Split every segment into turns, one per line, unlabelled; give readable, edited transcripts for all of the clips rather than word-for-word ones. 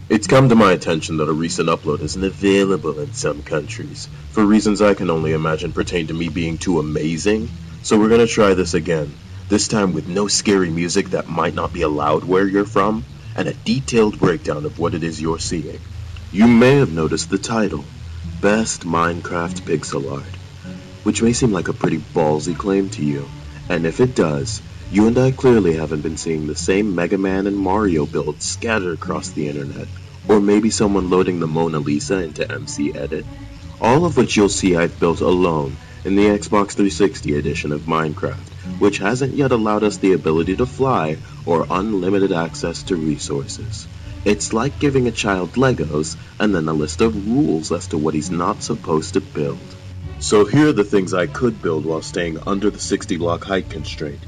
It's come to my attention that a recent upload isn't available in some countries, for reasons I can only imagine pertain to me being too amazing, so we're gonna try this again, this time with no scary music that might not be allowed where you're from, and a detailed breakdown of what it is you're seeing. You may have noticed the title, Best Minecraft Pixel Art, which may seem like a pretty ballsy claim to you, and if it does, you and I clearly haven't been seeing the same MegaMan and Mario builds scattered across the internet, or maybe someone loading the Mona Lisa into MC Edit, all of which you'll see I've built alone in the Xbox 360 edition of Minecraft, which hasn't yet allowed us the ability to fly or unlimited access to resources. It's like giving a child Legos and then a list of rules as to what he's not supposed to build. So here are the things I could build while staying under the 60 block height constraint.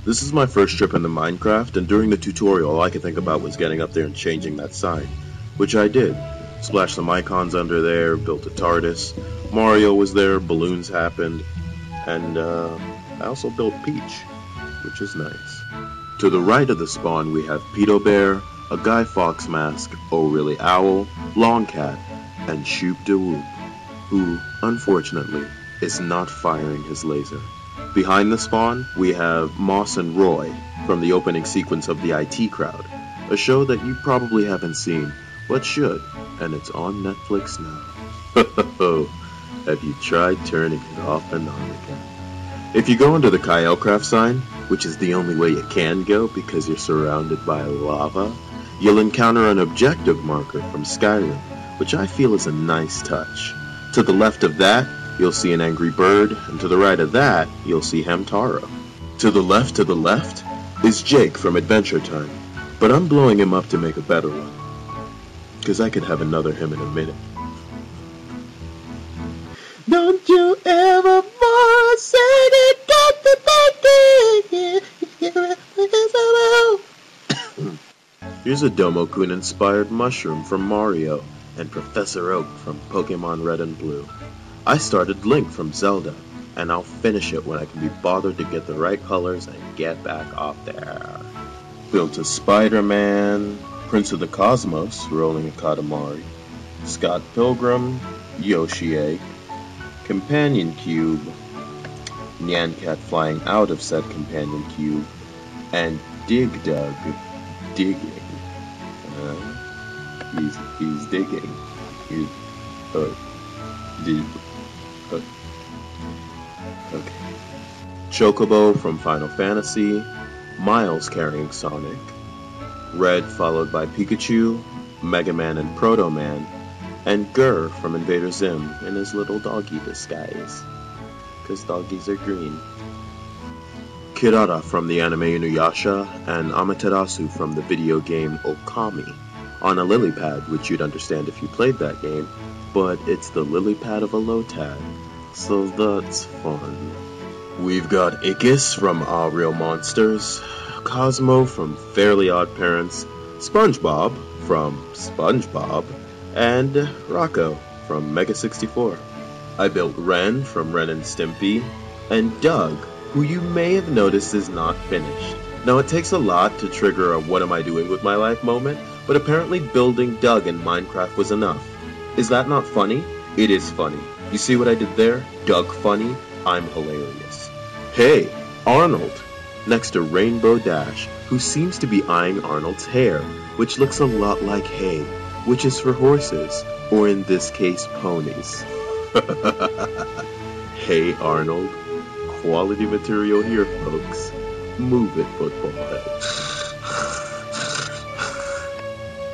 This is my first trip into Minecraft, and during the tutorial all I could think about was getting up there and changing that sign, which I did. Splashed some icons under there, built a Tardis, Mario was there, balloons happened, and I also built Peach, which is nice. To the right of the spawn we have Pedobear, a Guy Fawkes mask, Orly Owl, Longcat, and Shoop who, unfortunately, is not firing his laser. Behind the spawn, we have Moss and Roy from the opening sequence of the IT Crowd, a show that you probably haven't seen, but should, and it's on Netflix now. Have you tried turning it off and on again? If you go under the Kyle-Craft sign, which is the only way you can go because you're surrounded by lava, you'll encounter an objective marker from Skyrim, which I feel is a nice touch. To the left of that, you'll see an angry bird, and to the right of that, you'll see Hamtaro. To the left, is Jake from Adventure Time, but I'm blowing him up to make a better one, because I could have another him in a minute. Don't you ever more say it, got the Here's a DomoKun inspired mushroom from Mario, and Professor Oak from Pokemon Red and Blue. I started Link from Zelda, and I'll finish it when I can be bothered to get the right colors and get back off there. Built a Spiderman, Prince of the Cosmos rolling a Katamari, Scott Pilgrim, Yoshi Egg, Companion Cube, Nyan Cat flying out of said Companion Cube, and Dig Dug digging. He's digging. Okay. Chocobo from Final Fantasy, Miles carrying Sonic, Red followed by Pikachu, MegaMan and Protoman, and Gur from Invader Zim in his little doggy disguise, 'cause doggies are green. Kirara from the anime Inuyasha, and Amaterasu from the video game Okami, on a lily pad, which you'd understand if you played that game, but it's the lily pad of a Lotad, so that's fun. We've got Ickiss from All Real Monsters, Cosmo from Fairly Odd Parents, Spongebob from Spongebob, and Rocko from Mega 64. I built Ren from Ren and Stimpy, and Doug, who you may have noticed is not finished. Now it takes a lot to trigger a what am I doing with my life moment, but apparently building Doug in Minecraft was enough. Is that not funny? It is funny. You see what I did there? Doug funny, I'm hilarious. Hey, Arnold, next to Rainbow Dash, who seems to be eyeing Arnold's hair, which looks a lot like hay, which is for horses, or in this case, ponies. Hey, Arnold. Quality material here, folks. Move it, football head.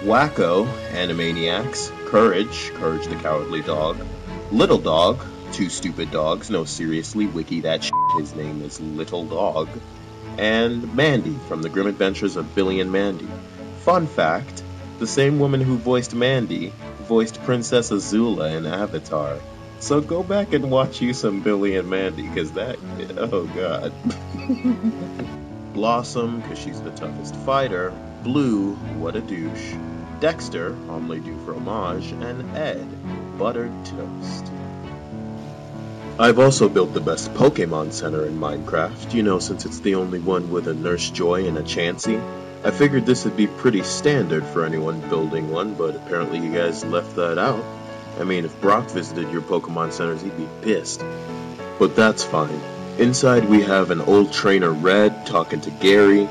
Wacko, Animaniacs, Courage the Cowardly Dog, Little Dog, Two Stupid Dogs, no seriously, wiki that shit, his name is Little Dog, and Mandy from the Grim Adventures of Billy and Mandy. Fun fact, the same woman who voiced Mandy voiced Princess Azula in Avatar. So go back and watch you some Billy and Mandy, cause that, oh god. Blossom, cause she's the toughest fighter, Blue, what a douche, Dexter, omelette du fromage, and Ed, buttered toast. I've also built the best Pokemon Center in Minecraft, you know, since it's the only one with a Nurse Joy and a Chansey. I figured this would be pretty standard for anyone building one, but apparently you guys left that out. I mean, if Brock visited your Pokemon centers, he'd be pissed. But that's fine. Inside we have an old trainer Red talking to Gary.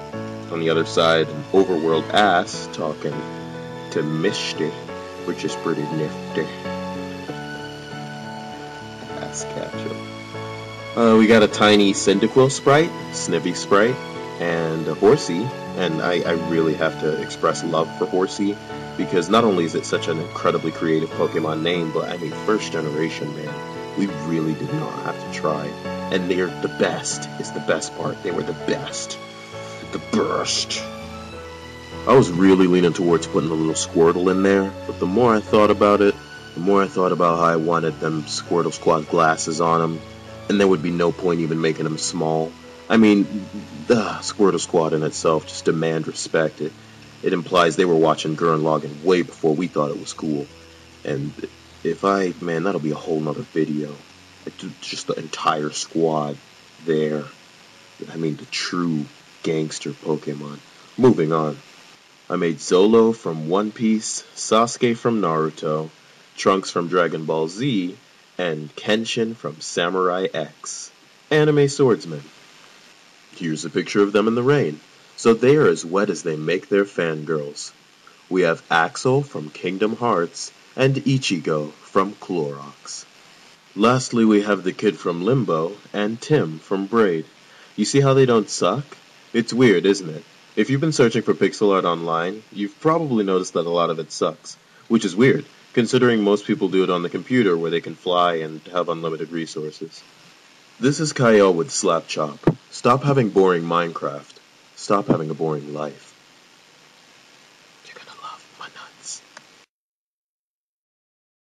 On the other side, an overworld Ass talking to Misty, which is pretty nifty. Ass catcher. We got a tiny Cyndaquil sprite, Snivy sprite, and a Horsey. And I really have to express love for Horsey, because not only is it such an incredibly creative Pokemon name, but I mean, first generation, man, we really did not have to try. And they're the best, is the best part. They were the best. The best. I was really leaning towards putting a little Squirtle in there, but the more I thought about it, the more I thought about how I wanted them Squirtle Squad glasses on them, and there would be no point even making them small. I mean, the Squirtle Squad in itself just demand respect. It implies they were watching Gurren Lagann way before we thought it was cool. And man, that'll be a whole nother video. Just the entire squad there. I mean, the true gangster Pokemon. Moving on. I made Zolo from One Piece, Sasuke from Naruto, Trunks from Dragon Ball Z, and Kenshin from Samurai X. Anime swordsman. Here's a picture of them in the rain. So they are as wet as they make their fangirls. We have Axel from Kingdom Hearts and Ichigo from Clorox. Lastly, we have the kid from Limbo and Tim from Braid. You see how they don't suck? It's weird, isn't it? If you've been searching for pixel art online, you've probably noticed that a lot of it sucks. Which is weird, considering most people do it on the computer where they can fly and have unlimited resources. This is Kyle with Slap Chop. Stop having boring Minecraft. Stop having a boring life.